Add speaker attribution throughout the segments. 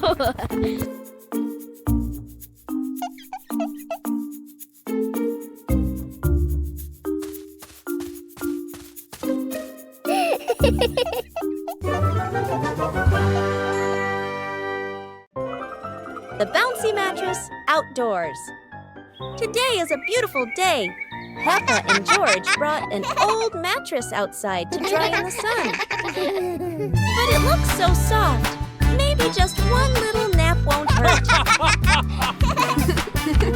Speaker 1: The bouncy mattress outdoors. Today is a beautiful day. Peppa and George brought an old mattress outside to dry in the sun. But it looks so soft. Maybe just one little nap won't hurt.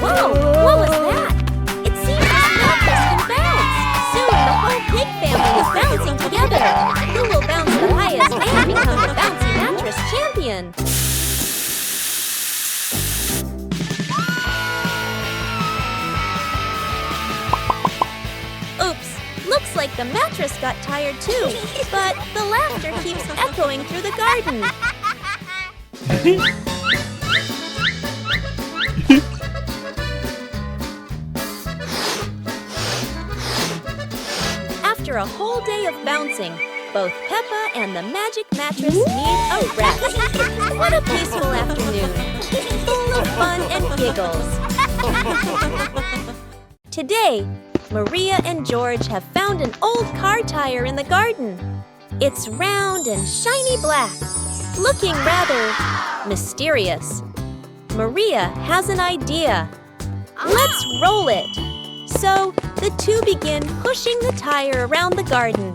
Speaker 1: Whoa! What was that? It seems this mattress can bounce. Soon the whole pig family is bouncing together. Who will bounce the highest and become the bouncy mattress champion? Looks like the mattress got tired too, but the laughter keeps echoing through the garden. After a whole day of bouncing, both Peppa and the magic mattress need a rest. What a peaceful afternoon, full of fun and giggles. Today, Maria and George have found an old car tire in the garden. It's round and shiny black, looking rather mysterious. Maria has an idea. Let's roll it. So the two begin pushing the tire around the garden,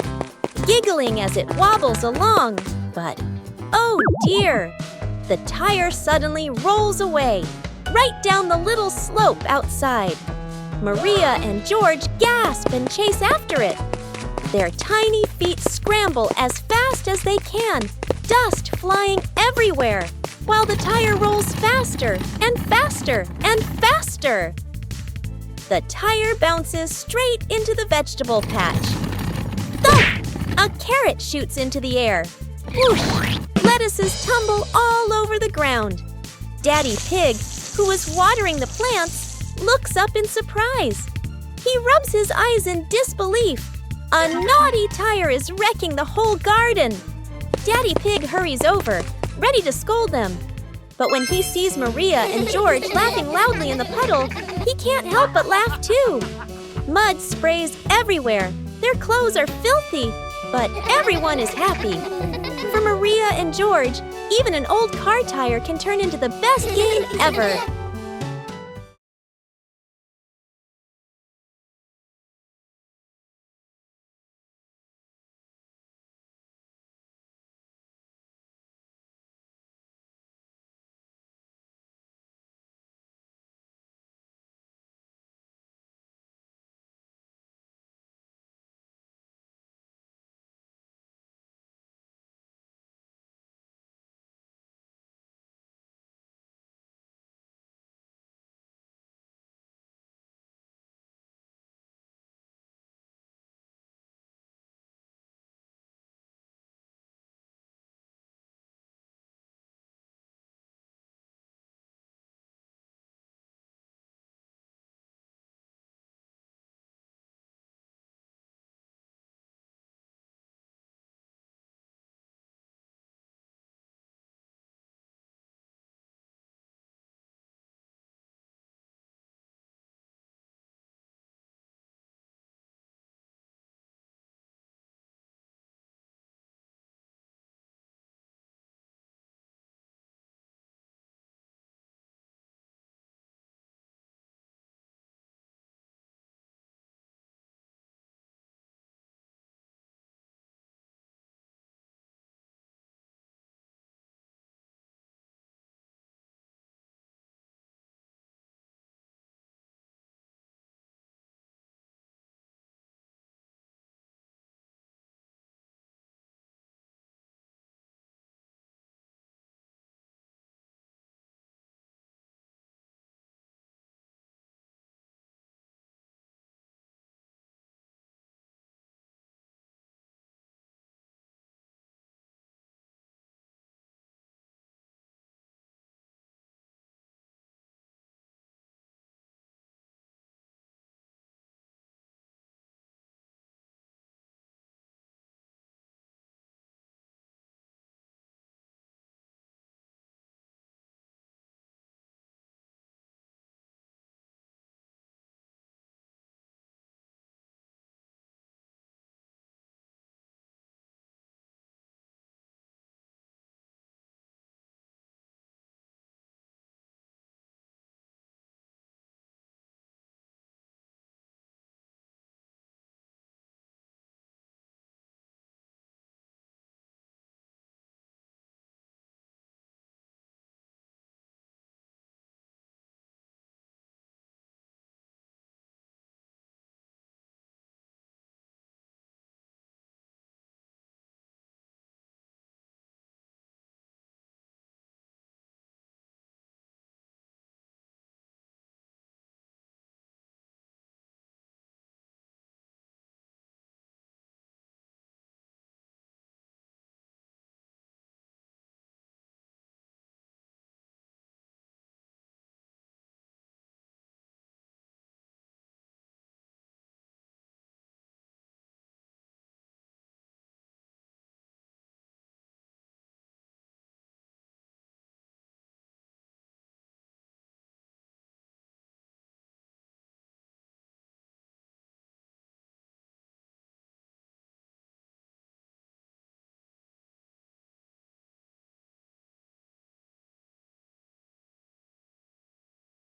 Speaker 1: giggling as it wobbles along. But, oh dear, the tire suddenly rolls away, right down the little slope outside. Maria and George gasp and chase after it. Their tiny feet scramble as fast as they can, dust flying everywhere, while the tire rolls faster and faster and faster. The tire bounces straight into the vegetable patch. Thump! A carrot shoots into the air. Whoosh! Lettuces tumble all over the ground. Daddy Pig, who was watering the plants, looks up in surprise. He rubs his eyes in disbelief. A naughty tire is wrecking the whole garden. Daddy Pig hurries over, ready to scold them. But when he sees Maria and George laughing loudly in the puddle, he can't help but laugh too. Mud sprays everywhere. Their clothes are filthy, but everyone is happy. For Maria and George, even an old car tire can turn into the best game ever.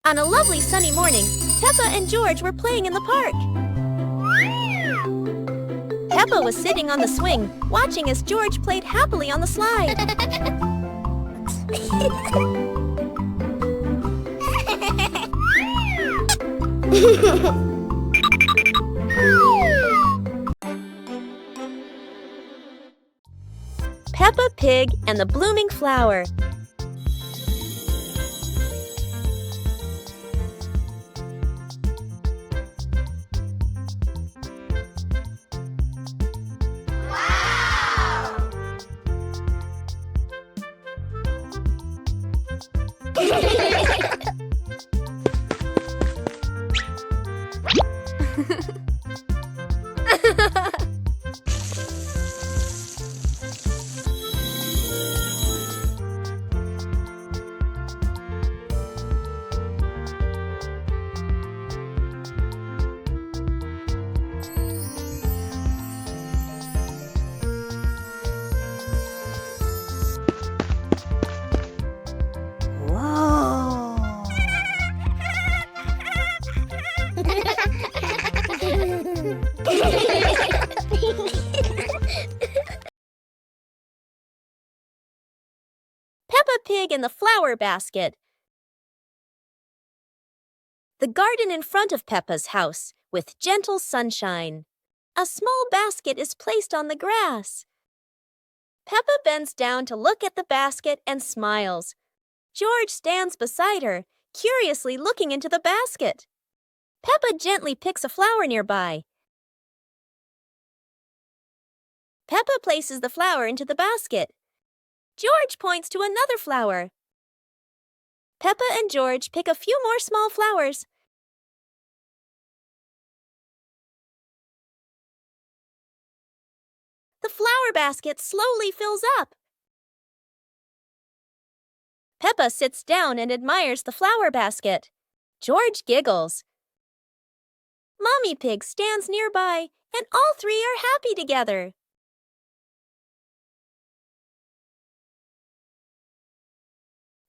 Speaker 1: On a lovely sunny morning, Peppa and George were playing in the park. Peppa was sitting on the swing, watching as George played happily on the slide. Peppa Pig and the Blooming Flower. Peppa Pig in the Flower Basket. The garden in front of Peppa's house, with gentle sunshine. A small basket is placed on the grass. Peppa bends down to look at the basket and smiles. George stands beside her, curiously looking into the basket. Peppa gently picks a flower nearby. Peppa places the flower into the basket. George points to another flower. Peppa and George pick a few more small flowers. The flower basket slowly fills up. Peppa sits down and admires the flower basket. George giggles. Mommy Pig stands nearby, and all three are happy together.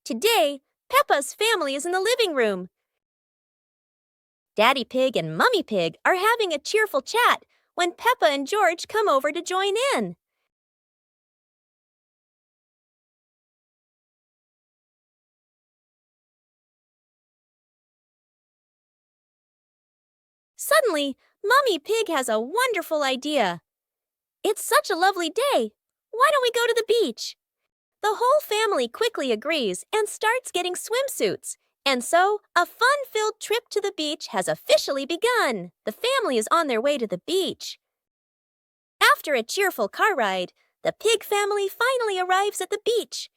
Speaker 1: Today, Peppa's family is in the living room. Daddy Pig and Mummy Pig are having a cheerful chat when Peppa and George come over to join in. Suddenly, Mummy Pig has a wonderful idea. It's such a lovely day. Why don't we go to the beach? The whole family quickly agrees and starts getting swimsuits. And so, a fun-filled trip to the beach has officially begun. The family is on their way to the beach. After a cheerful car ride, the Pig family finally arrives at the beach.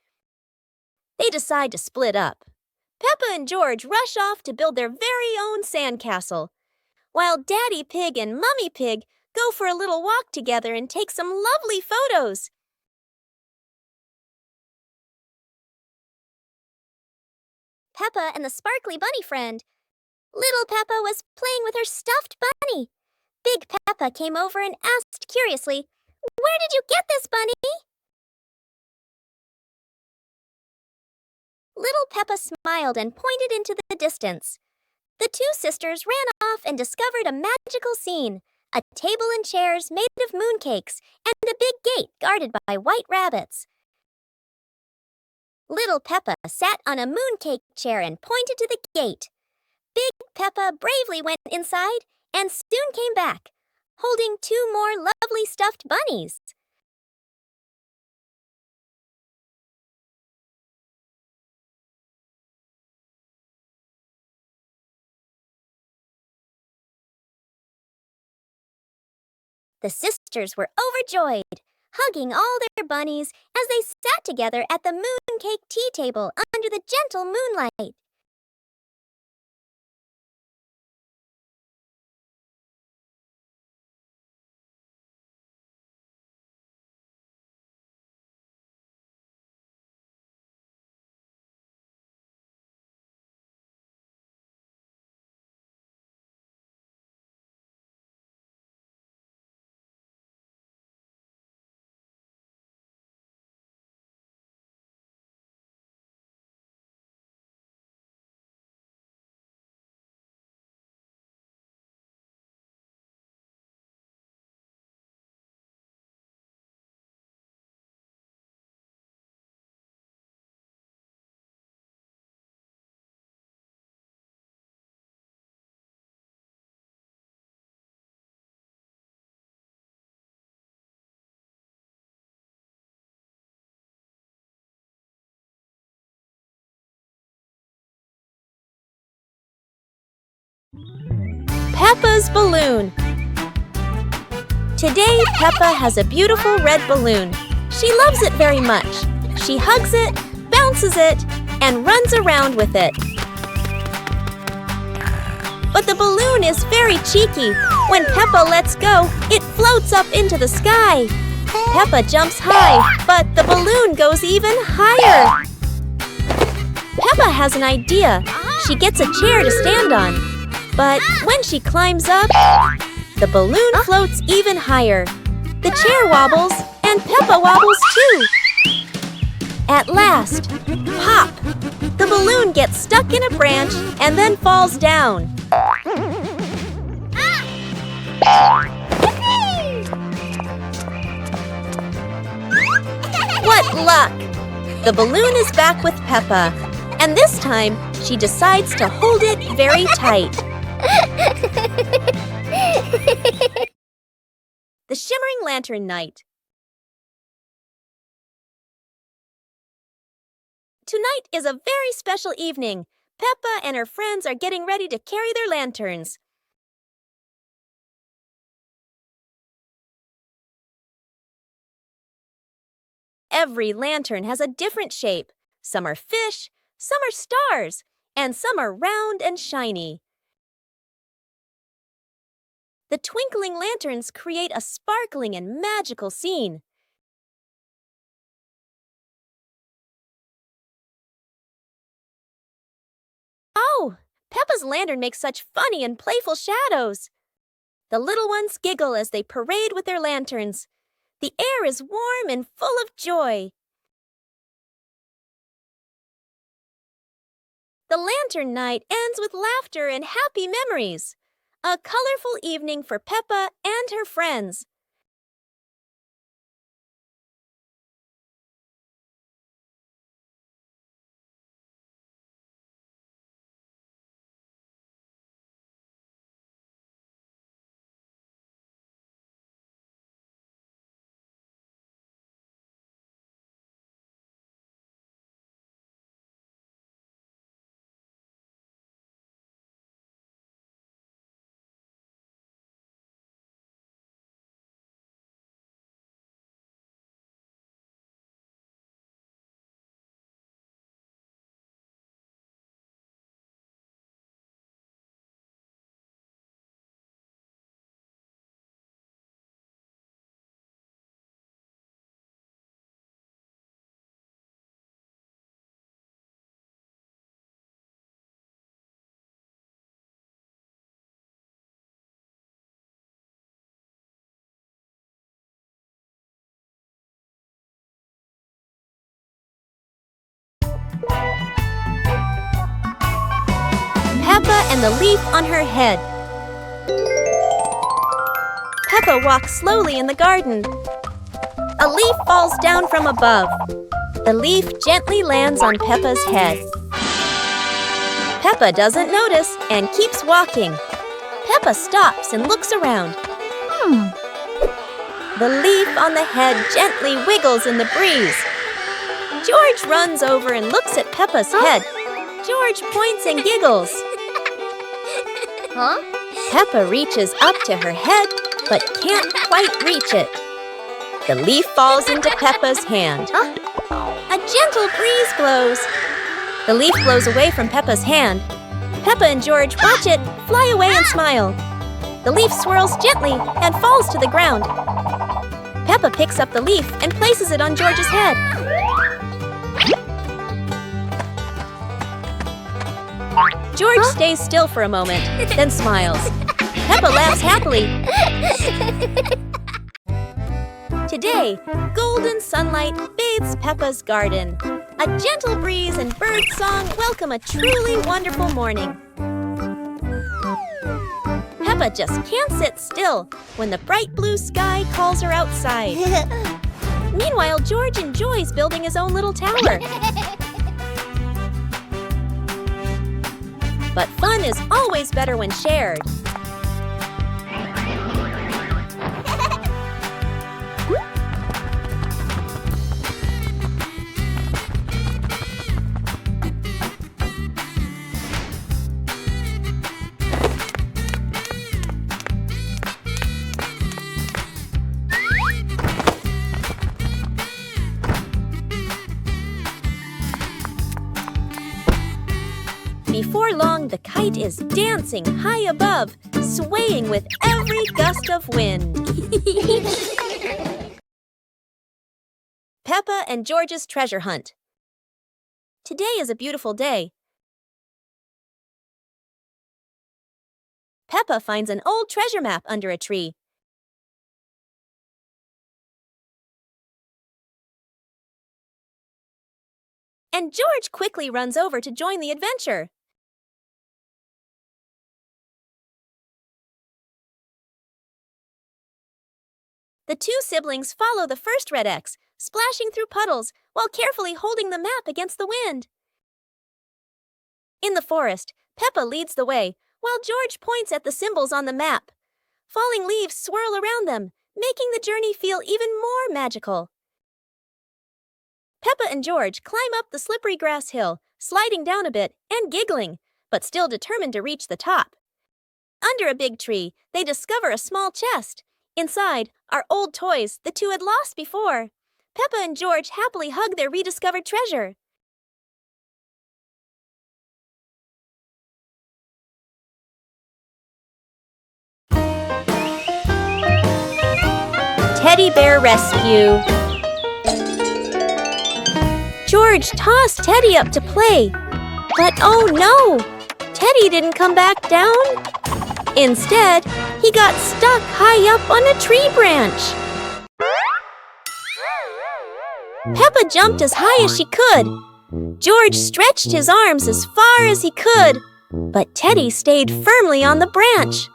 Speaker 1: They decide to split up. Peppa and George rush off to build their very own sandcastle, while Daddy Pig and Mummy Pig go for a little walk together and take some lovely photos. Peppa and the sparkly bunny friend. Little Peppa was playing with her stuffed bunny. Big Peppa came over and asked curiously, "Where did you get this bunny?" Little Peppa smiled and pointed into the distance. The two sisters ran off and discovered a magical scene, a table and chairs made of mooncakes and a big gate guarded by white rabbits. Little Peppa sat on a mooncake chair and pointed to the gate. Big Peppa bravely went inside and soon came back, holding two more lovely stuffed bunnies. The sisters were overjoyed, hugging all their bunnies as they sat together at the mooncake tea table under the gentle moonlight. Peppa's balloon. Today, Peppa has a beautiful red balloon. She loves it very much. She hugs it, bounces it, and runs around with it. But the balloon is very cheeky. When Peppa lets go, it floats up into the sky. Peppa jumps high, but the balloon goes even higher. Peppa has an idea. She gets a chair to stand on. But when she climbs up, the balloon floats even higher. The chair wobbles, and Peppa wobbles too. At last, pop! The balloon gets stuck in a branch and then falls down. What luck! The balloon is back with Peppa, and this time she decides to hold it very tight. The Shimmering Lantern Night. Tonight is a very special evening. Peppa and her friends are getting ready to carry their lanterns. Every lantern has a different shape. Some are fish, some are stars, and some are round and shiny. The twinkling lanterns create a sparkling and magical scene. Oh, Peppa's lantern makes such funny and playful shadows. The little ones giggle as they parade with their lanterns. The air is warm and full of joy. The lantern night ends with laughter and happy memories. A colorful evening for Peppa and her friends. Peppa and the leaf on her head. Peppa walks slowly in the garden. A leaf falls down from above. The leaf gently lands on Peppa's head. Peppa doesn't notice and keeps walking. Peppa stops and looks around. The leaf on the head gently wiggles in the breeze. George runs over and looks at Peppa's head. George points and giggles. Peppa reaches up to her head, but can't quite reach it. The leaf falls into Peppa's hand. A gentle breeze blows. The leaf blows away from Peppa's hand. Peppa and George watch it fly away and smile. The leaf swirls gently and falls to the ground. Peppa picks up the leaf and places it on George's head. George stays still for a moment, then smiles. Peppa laughs happily. Today, golden sunlight bathes Peppa's garden. A gentle breeze and bird song welcome a truly wonderful morning. Peppa just can't sit still when the bright blue sky calls her outside. Meanwhile, George enjoys building his own little tower. But fun is always better when shared. Before long, the kite is dancing high above, swaying with every gust of wind. Peppa and George's treasure hunt. Today is a beautiful day. Peppa finds an old treasure map under a tree. And George quickly runs over to join the adventure. The two siblings follow the first red X, splashing through puddles while carefully holding the map against the wind. In the forest, Peppa leads the way, while George points at the symbols on the map. Falling leaves swirl around them, making the journey feel even more magical. Peppa and George climb up the slippery grass hill, sliding down a bit and giggling, but still determined to reach the top. Under a big tree, they discover a small chest. Inside are old toys the two had lost before. Peppa and George happily hug their rediscovered treasure. Teddy Bear Rescue. George tossed Teddy up to play, but oh no! Teddy didn't come back down. Instead, he got stuck high up on a tree branch. Peppa jumped as high as she could. George stretched his arms as far as he could, but Teddy stayed firmly on the branch.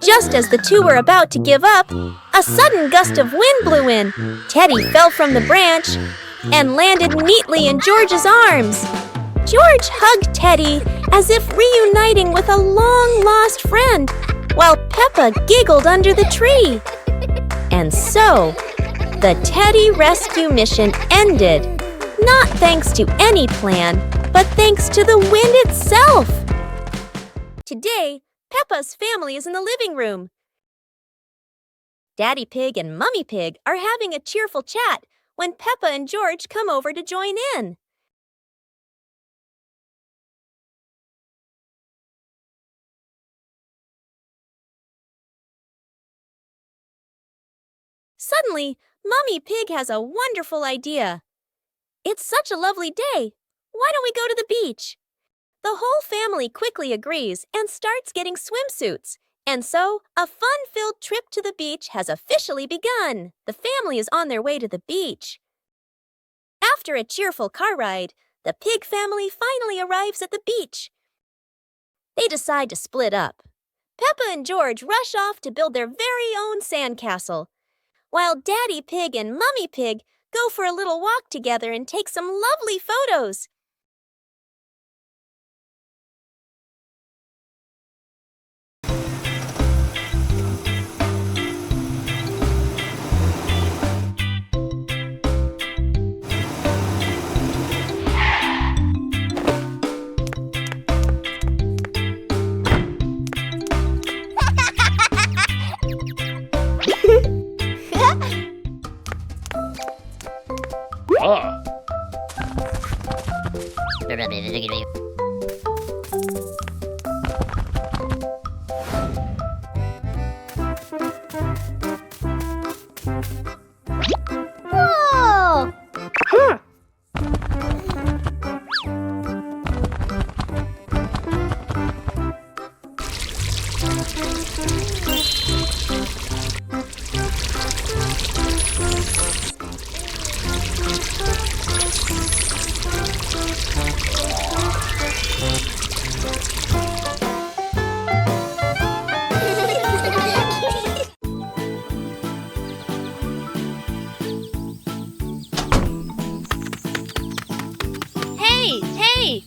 Speaker 1: Just as the two were about to give up, a sudden gust of wind blew in. Teddy fell from the branch and landed neatly in George's arms. George hugged Teddy as if reuniting with a long-lost friend, while Peppa giggled under the tree. And so, the Teddy rescue mission ended, not thanks to any plan, but thanks to the wind itself. Today, Peppa's family is in the living room. Daddy Pig and Mummy Pig are having a cheerful chat when Peppa and George come over to join in. Suddenly, Mummy Pig has a wonderful idea. It's such a lovely day. Why don't we go to the beach? The whole family quickly agrees and starts getting swimsuits. And so, a fun-filled trip to the beach has officially begun. The family is on their way to the beach. After a cheerful car ride, the Pig family finally arrives at the beach. They decide to split up. Peppa and George rush off to build their very own sandcastle, while Daddy Pig and Mummy Pig go for a little walk together and take some lovely photos.
Speaker 2: Whoa!
Speaker 1: Hey!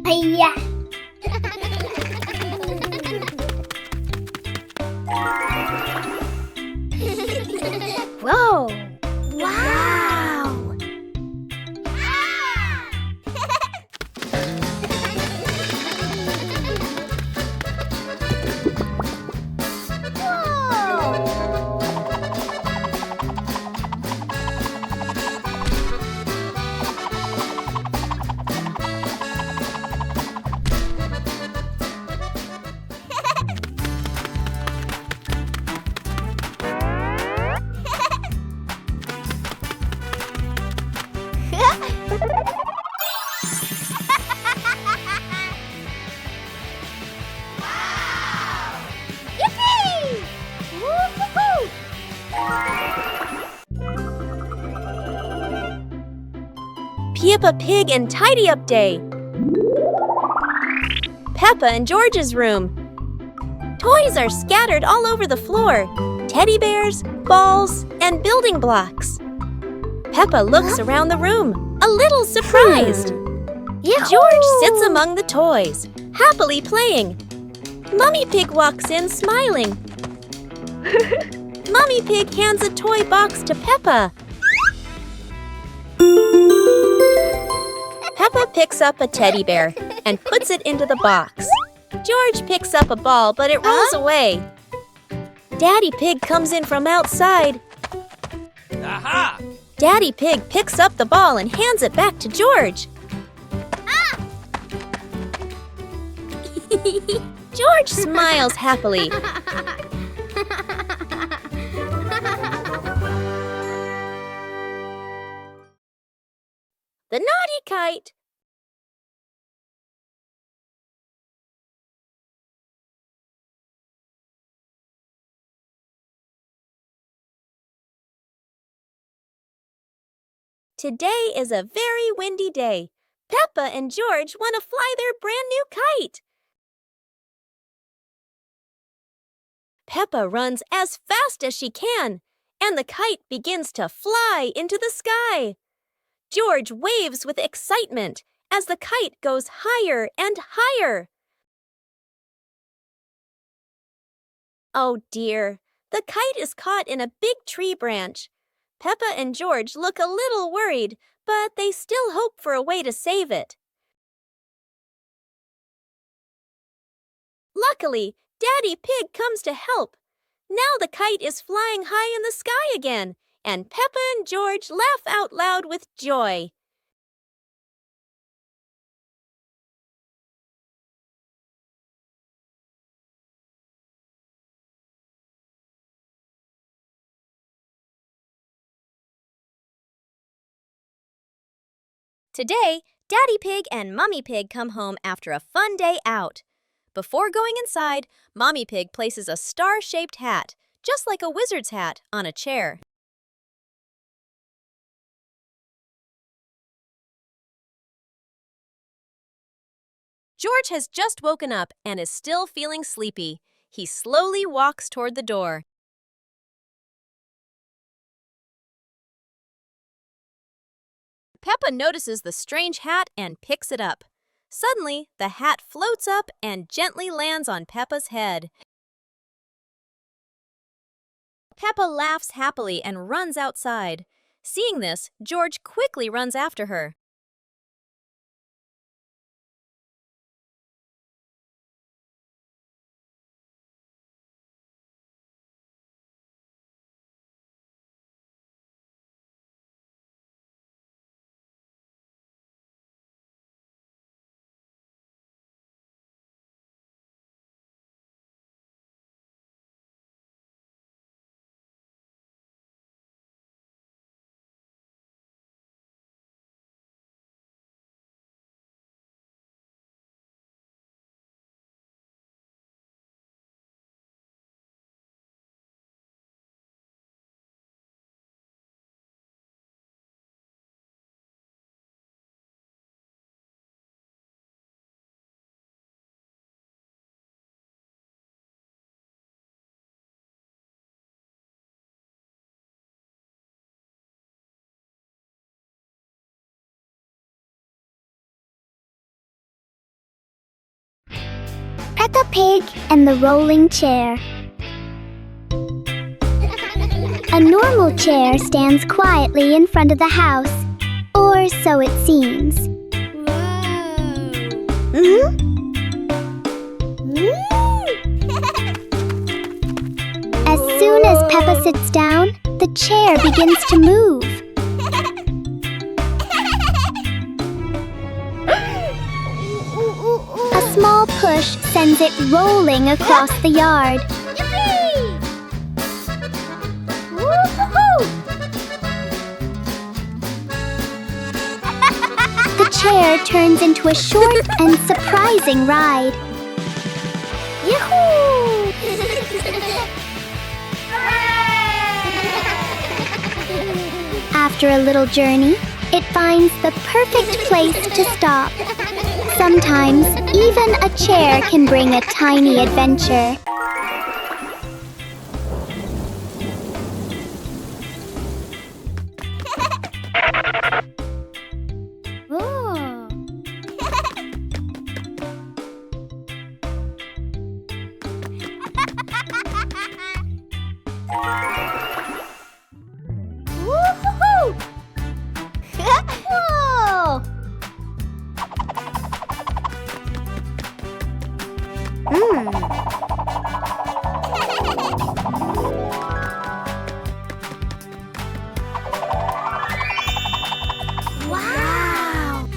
Speaker 2: Hiya. Whoa! Wow! Yippee! Woo-hoo-hoo!
Speaker 1: Peppa Pig and Tidy Up Day. Peppa and George's room. Toys are scattered all over the floor. Teddy bears, balls, and building blocks. Peppa looks around the room, a little surprised. George sits among the toys, happily playing. Mummy Pig walks in smiling. Mummy Pig hands a toy box to Peppa. Peppa picks up a teddy bear and puts it into the box. George picks up a ball, but it rolls away. Daddy Pig comes in from outside.
Speaker 3: Aha!
Speaker 1: Daddy Pig picks up the ball and hands it back to George. George smiles happily. The naughty kite. Today is a very windy day. Peppa and George want to fly their brand new kite. Peppa runs as fast as she can, and the kite begins to fly into the sky. George waves with excitement as the kite goes higher and higher. Oh dear, the kite is caught in a big tree branch. Peppa and George look a little worried, but they still hope for a way to save it. Luckily, Daddy Pig comes to help. Now the kite is flying high in the sky again, and Peppa and George laugh out loud with joy. Today, Daddy Pig and Mummy Pig come home after a fun day out. Before going inside, Mommy Pig places a star-shaped hat, just like a wizard's hat, on a chair. George has just woken up and is still feeling sleepy. He slowly walks toward the door. Peppa notices the strange hat and picks it up. Suddenly, the hat floats up and gently lands on Peppa's head. Peppa laughs happily and runs outside. Seeing this, George quickly runs after her.
Speaker 2: Peppa Pig and the rolling chair. A normal chair stands quietly in front of the house, or so it seems. As soon as Peppa sits down, the chair begins to move. A small push sends it rolling across the yard. The chair turns into a short and surprising ride. Yahoo! After a little journey, it finds the perfect place to stop. Sometimes, even a chair can bring a tiny adventure. Wow!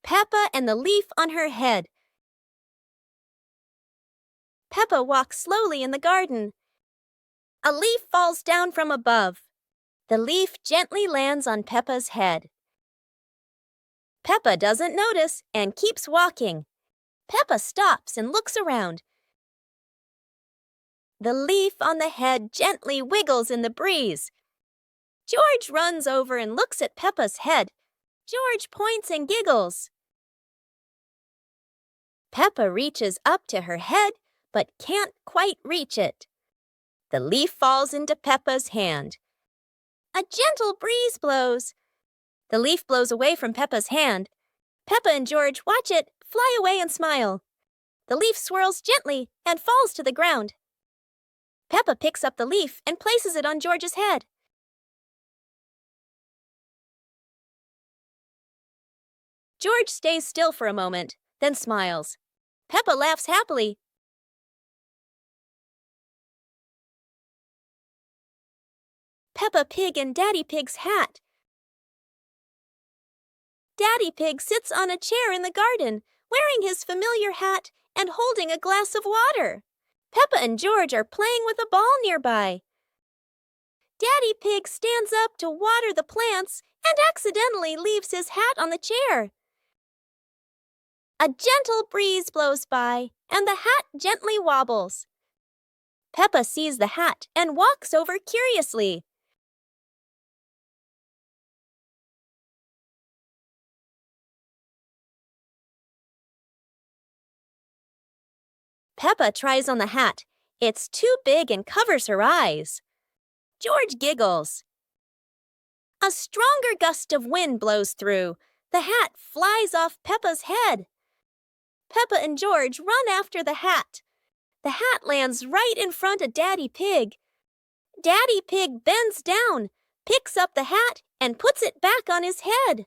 Speaker 1: Peppa and the leaf on her head. Peppa walks slowly in the garden. A leaf falls down from above. The leaf gently lands on Peppa's head. Peppa doesn't notice and keeps walking. Peppa stops and looks around. The leaf on the head gently wiggles in the breeze. George runs over and looks at Peppa's head. George points and giggles. Peppa reaches up to her head, but can't quite reach it. The leaf falls into Peppa's hand. A gentle breeze blows. The leaf blows away from Peppa's hand. Peppa and George watch it fly away and smile. The leaf swirls gently and falls to the ground. Peppa picks up the leaf and places it on George's head. George stays still for a moment, then smiles. Peppa laughs happily. Peppa Pig and Daddy Pig's hat. Daddy Pig sits on a chair in the garden, wearing his familiar hat and holding a glass of water. Peppa and George are playing with a ball nearby. Daddy Pig stands up to water the plants and accidentally leaves his hat on the chair. A gentle breeze blows by, and the hat gently wobbles. Peppa sees the hat and walks over curiously. Peppa tries on the hat. It's too big and covers her eyes. George giggles. A stronger gust of wind blows through. The hat flies off Peppa's head. Peppa and George run after the hat. The hat lands right in front of Daddy Pig. Daddy Pig bends down, picks up the hat, and puts it back on his head.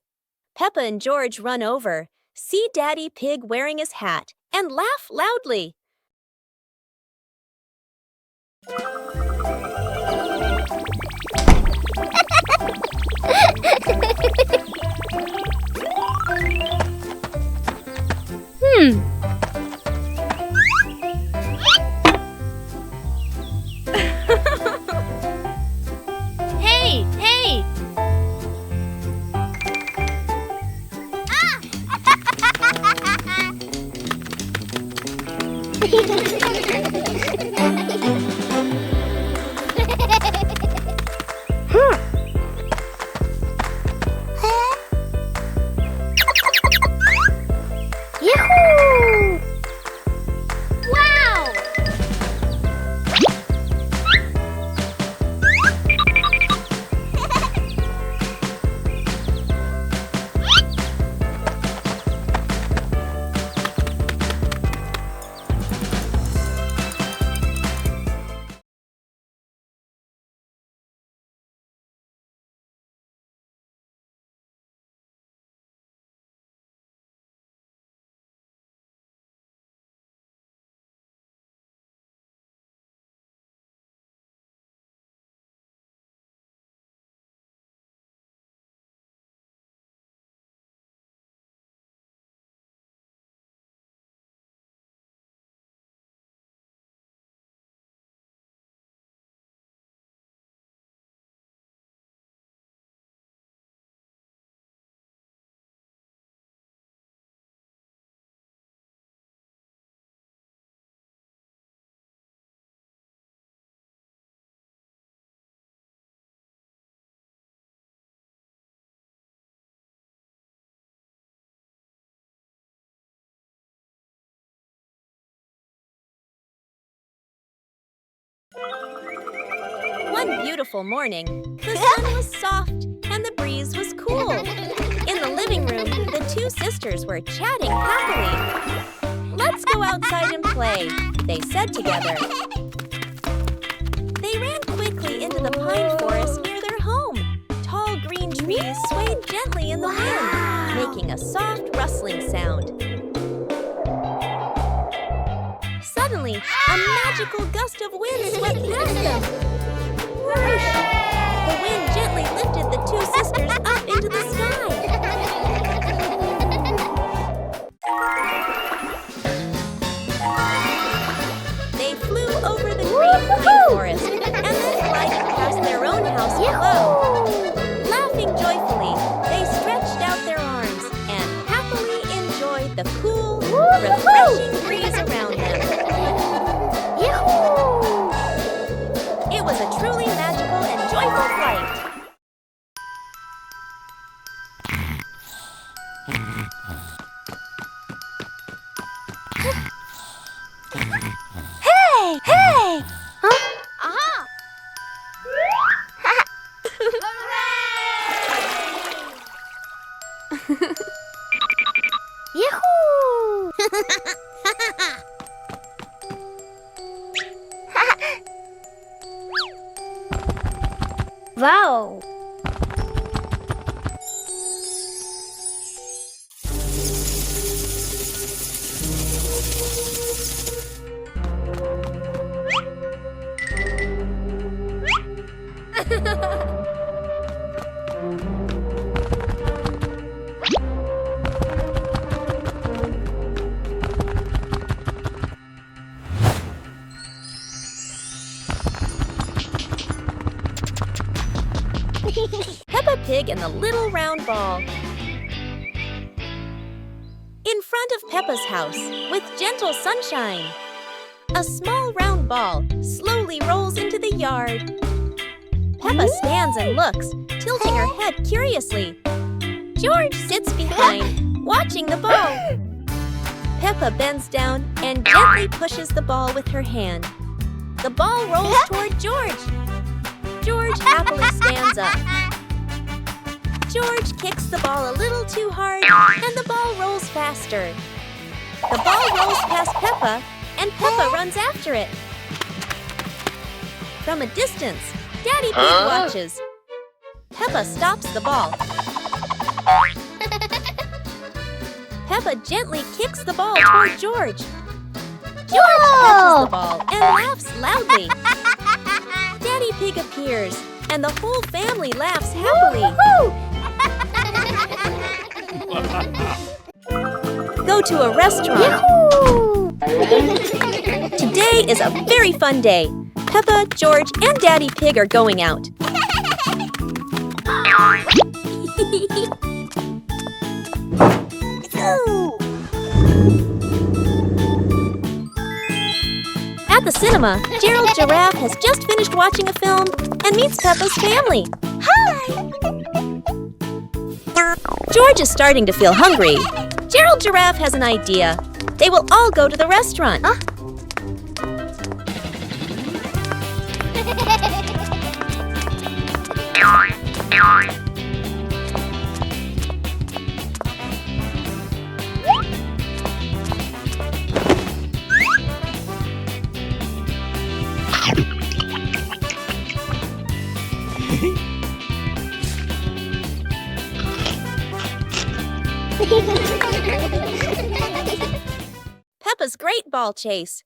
Speaker 1: Peppa and George run over, see Daddy Pig wearing his hat, and laugh loudly.
Speaker 4: Hey, hey!
Speaker 2: Yahoo!
Speaker 4: Wow!
Speaker 1: One beautiful morning, the sun was soft and the breeze was cool. In the living room, the two sisters were chatting happily. "Let's go outside and play," they said together. They ran quickly into the pine forest near their home. Tall green trees swayed gently in the wind, making a soft rustling sound. Suddenly, a magical gust of wind swept past them. Whoosh! The wind gently lifted the two sisters up into the sky. They flew over the green pine forest and then glided past their own house below. Laughing joyfully, they stretched out their arms and happily enjoyed the cool, refreshing breeze around them. It was a truly magical and joyful flight.
Speaker 2: Hey! Hey! Huh?
Speaker 4: Aha!
Speaker 2: Yahoo! Wow!
Speaker 1: Pig and the little round ball. In front of Peppa's house, with gentle sunshine, a small round ball slowly rolls into the yard. Peppa stands and looks, tilting her head curiously. George sits behind, watching the ball. Peppa bends down and gently pushes the ball with her hand. The ball rolls toward George. George happily stands up. George kicks the ball a little too hard, and the ball rolls faster. The ball rolls past Peppa, and Peppa runs after it. From a distance, Daddy Pig watches. Peppa stops the ball. Peppa gently kicks the ball toward George. George catches the ball and laughs loudly. Daddy Pig appears, and the whole family laughs happily. Go to a restaurant. Today is a very fun day. Peppa, George, and Daddy Pig are going out. At the cinema, Gerald Giraffe has just finished watching a film and meets Peppa's family. Hi! George is starting to feel hungry. Gerald Giraffe has an idea. They will all go to the restaurant. Peppa's great ball chase.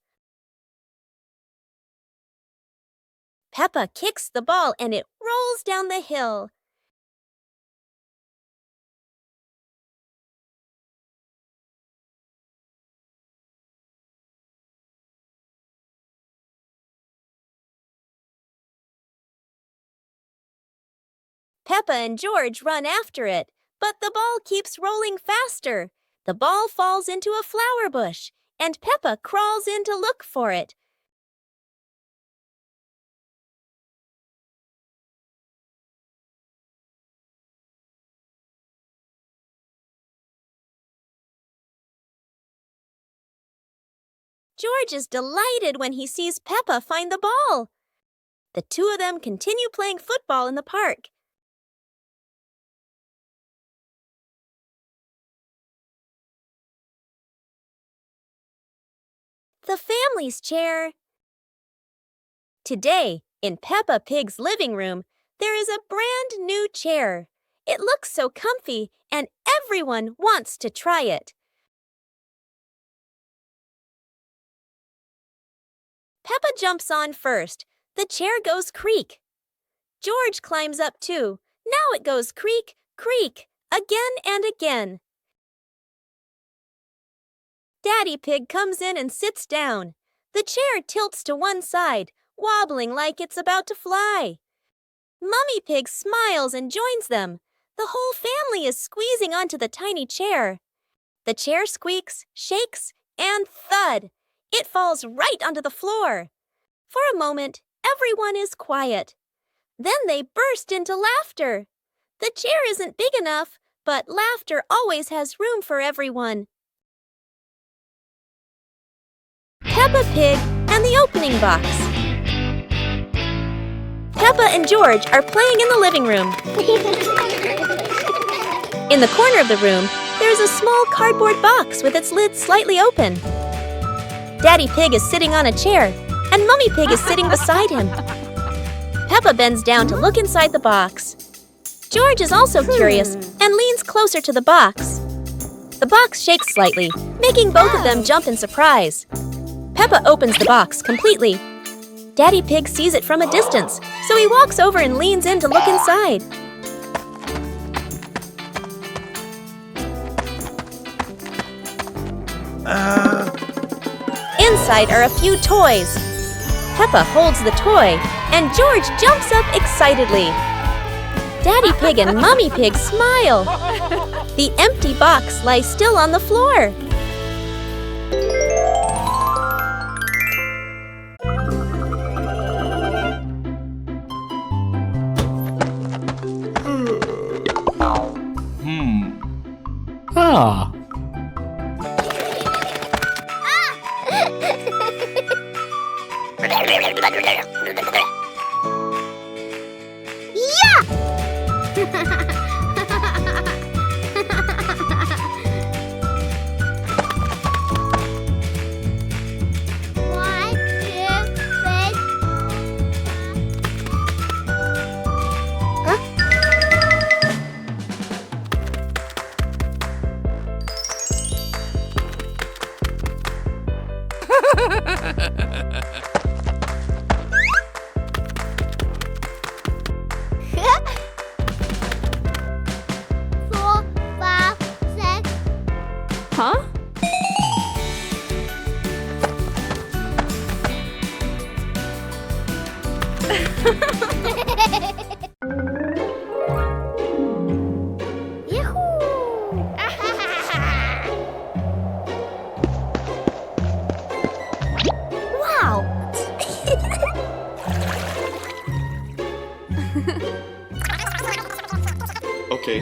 Speaker 1: Peppa kicks the ball and it rolls down the hill. Peppa and George run after it, but the ball keeps rolling faster. The ball falls into a flower bush, and Peppa crawls in to look for it. George is delighted when he sees Peppa find the ball. The two of them continue playing football in the park. The family's chair. Today, in Peppa Pig's living room, there is a brand new chair. It looks so comfy, and everyone wants to try it. Peppa jumps on first. The chair goes creak. George climbs up too. Now it goes creak, creak, again and again. Daddy Pig comes in and sits down. The chair tilts to one side, wobbling like it's about to fly. Mummy Pig smiles and joins them. The whole family is squeezing onto the tiny chair. The chair squeaks, shakes, and thud! It falls right onto the floor. For a moment, everyone is quiet. Then they burst into laughter. The chair isn't big enough, but laughter always has room for everyone. Peppa Pig and the opening box. Peppa and George are playing in the living room. In the corner of the room, there's a small cardboard box with its lid slightly open. Daddy Pig is sitting on a chair, and Mummy Pig is sitting beside him. Peppa bends down to look inside the box. George is also curious and leans closer to the box. The box shakes slightly, making both of them jump in surprise. Peppa opens the box completely. Daddy Pig sees it from a distance, so he walks over and leans in to look inside. Inside are a few toys. Peppa holds the toy, and George jumps up excitedly. Daddy Pig and Mommy Pig smile. The empty box lies still on the floor.
Speaker 3: Ah.
Speaker 1: Huh? Wow!
Speaker 5: Okay.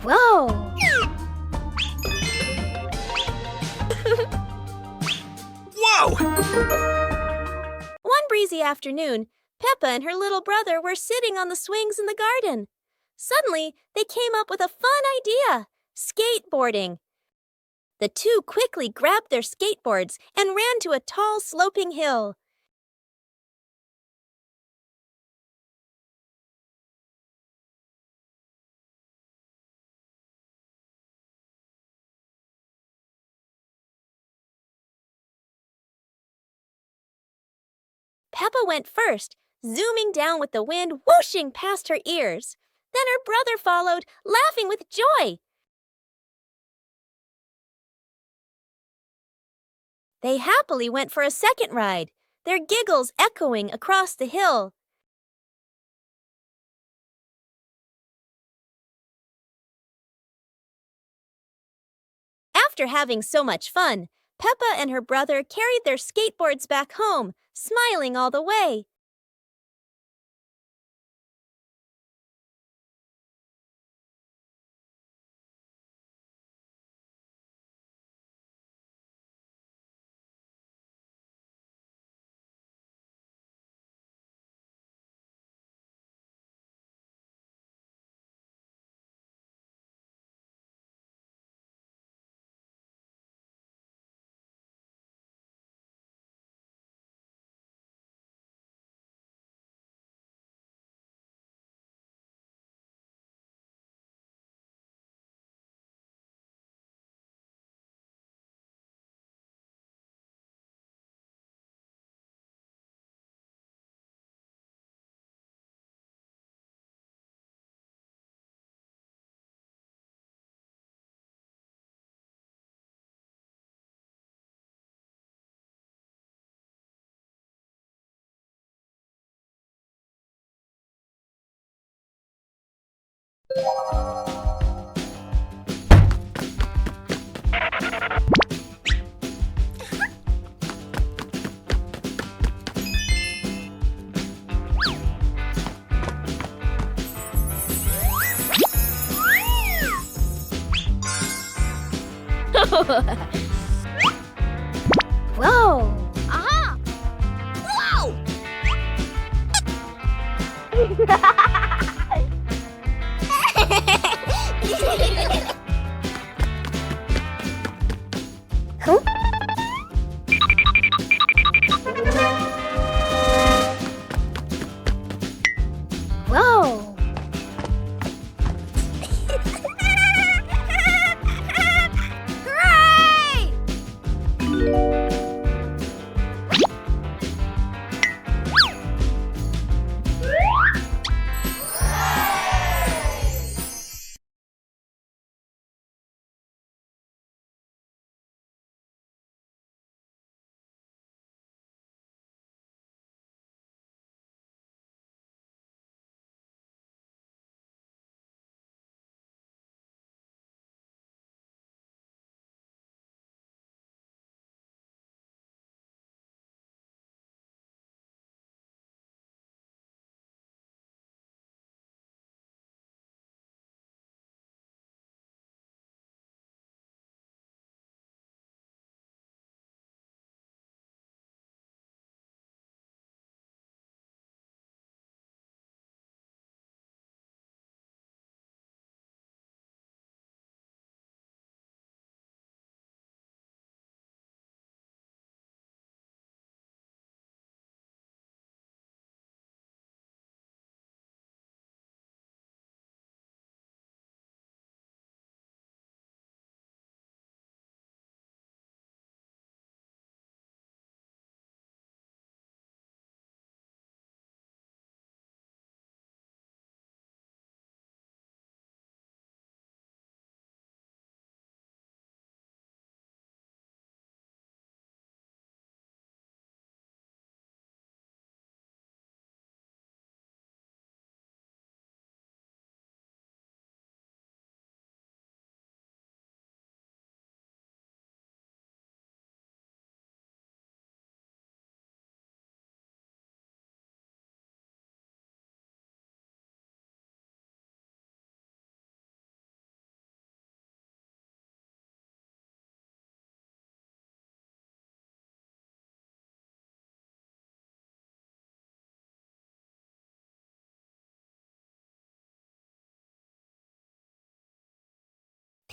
Speaker 1: Whoa!
Speaker 3: Whoa!
Speaker 1: One breezy afternoon, Peppa and her little brother were sitting on the swings in the garden. Suddenly, they came up with a fun idea: skateboarding. The two quickly grabbed their skateboards and ran to a tall, sloping hill. Peppa went first, zooming down with the wind whooshing past her ears. Then her brother followed, laughing with joy. They happily went for a second ride, their giggles echoing across the hill. After having so much fun, Peppa and her brother carried their skateboards back home, smiling all the way. Whoa!
Speaker 4: Aha! Whoa!
Speaker 1: Huh?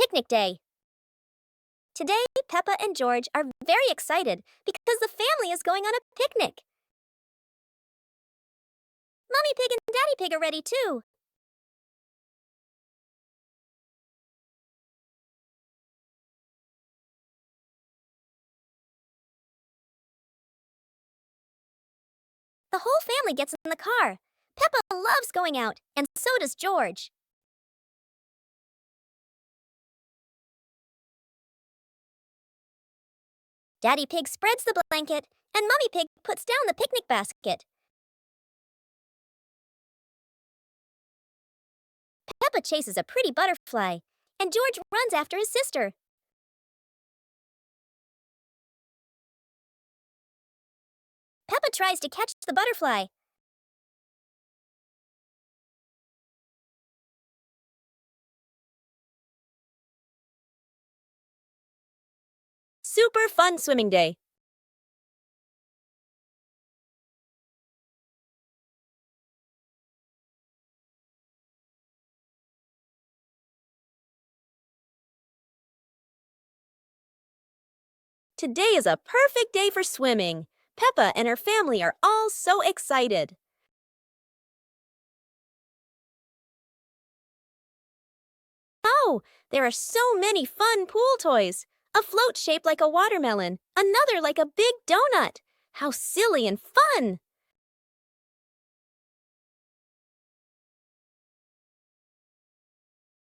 Speaker 1: picnic day. Today, Peppa and George are very excited because the family is going on a picnic. Mommy Pig and Daddy Pig are ready too. The whole family gets in the car. Peppa loves going out, and so does George. Daddy Pig spreads the blanket, and Mommy Pig puts down the picnic basket. Peppa chases a pretty butterfly, and George runs after his sister. Peppa tries to catch the butterfly. Super fun swimming day. Today is a perfect day for swimming. Peppa and her family are all so excited. Oh, there are so many fun pool toys. A float shaped like a watermelon, another like a big donut. How silly and fun!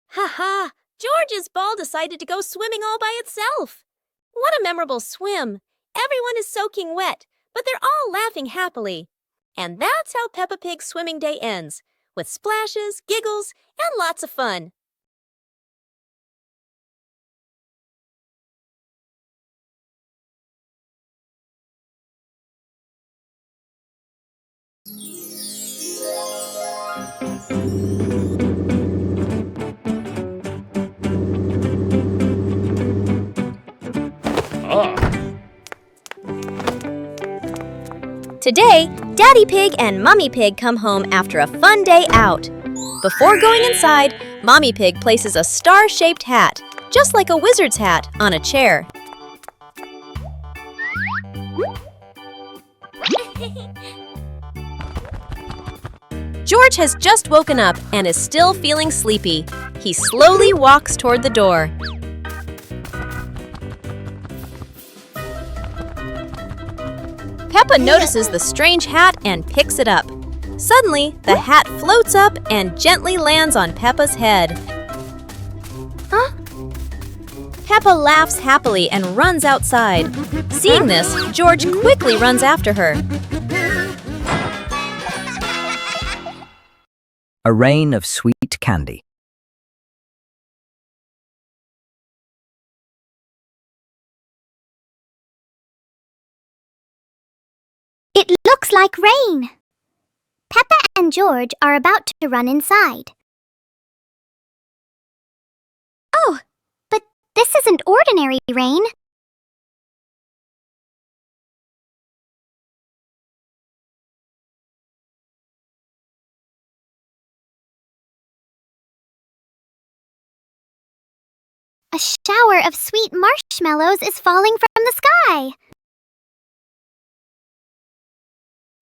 Speaker 1: Ha! George's ball decided to go swimming all by itself. What a memorable swim! Everyone is soaking wet, but they're all laughing happily. And that's how Peppa Pig's swimming day ends, with splashes, giggles, and lots of fun. Today, Daddy Pig and Mommy Pig come home after a fun day out. Before going inside, Mommy Pig places a star-shaped hat, just like a wizard's hat, on a chair. George has just woken up and is still feeling sleepy. He slowly walks toward the door. Peppa notices the strange hat and picks it up. Suddenly, the hat floats up and gently lands on Peppa's head.
Speaker 2: Huh?
Speaker 1: Peppa laughs happily and runs outside. Seeing this, George quickly runs after her.
Speaker 5: A rain of sweet candy.
Speaker 2: It looks like rain. Peppa and George are about to run inside. Oh, but this isn't ordinary rain. A shower of sweet marshmallows is falling from the sky.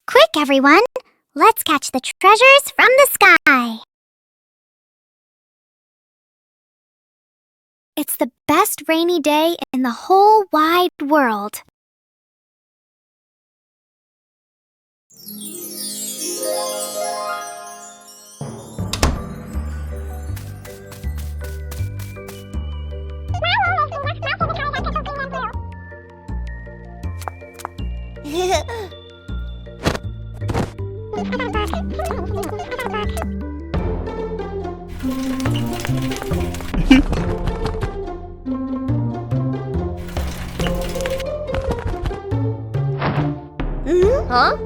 Speaker 2: Quick, everyone! Let's catch the treasures from the sky. It's the best rainy day in the whole wide world.
Speaker 1: Huh?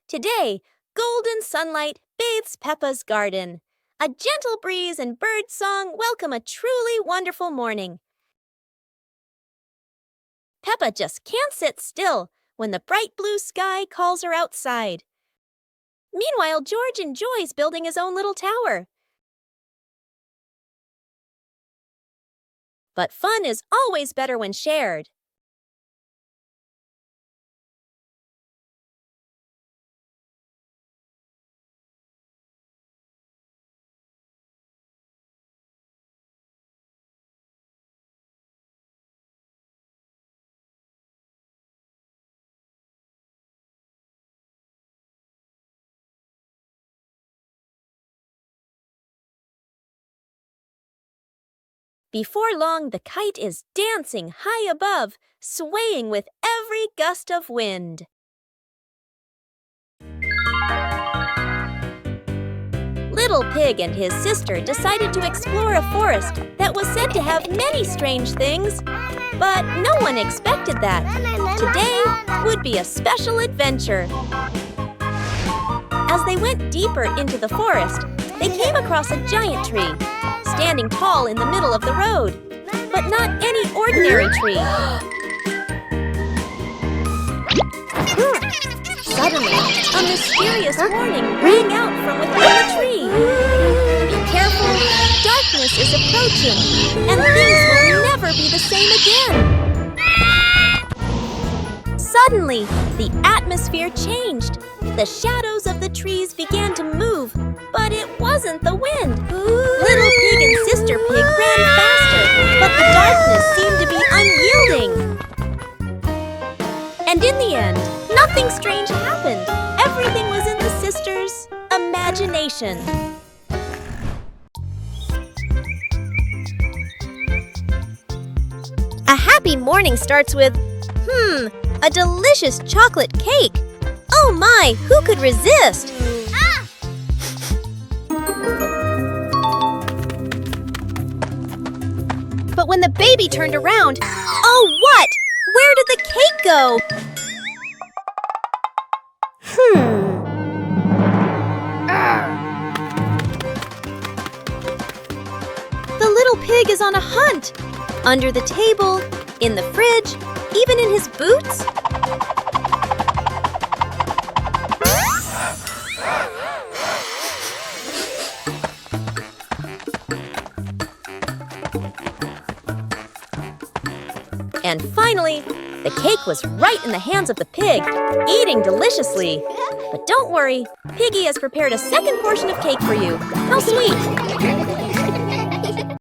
Speaker 1: Today, golden sunlight bathes Peppa's garden. A gentle breeze and bird song welcome a truly wonderful morning. Peppa just can't sit still when the bright blue sky calls her outside. Meanwhile, George enjoys building his own little tower. But fun is always better when shared. Before long, the kite is dancing high above, swaying with every gust of wind. Little Pig and his sister decided to explore a forest that was said to have many strange things, but no one expected that. Today would be a special adventure. As they went deeper into the forest, they came across a giant tree, standing tall in the middle of the road, but not any ordinary tree. Suddenly, a mysterious warning rang out from within the tree. Be careful, darkness is approaching, and things will never be the same again. Suddenly, the atmosphere changed. The shadows of the trees began to move, but it wasn't the wind. Little Pig and Sister Pig ran faster, but the darkness seemed to be unyielding. And in the end, nothing strange happened. Everything was in the sisters' imagination. A happy morning starts with, a delicious chocolate cake. Oh my, who could resist? But when the baby turned around, oh what? Where did the cake go? The little pig is on a hunt. Under the table, in the fridge, even in his boots. And finally, the cake was right in the hands of the pig, eating deliciously. But don't worry, Piggy has prepared a second portion of cake for you. How sweet!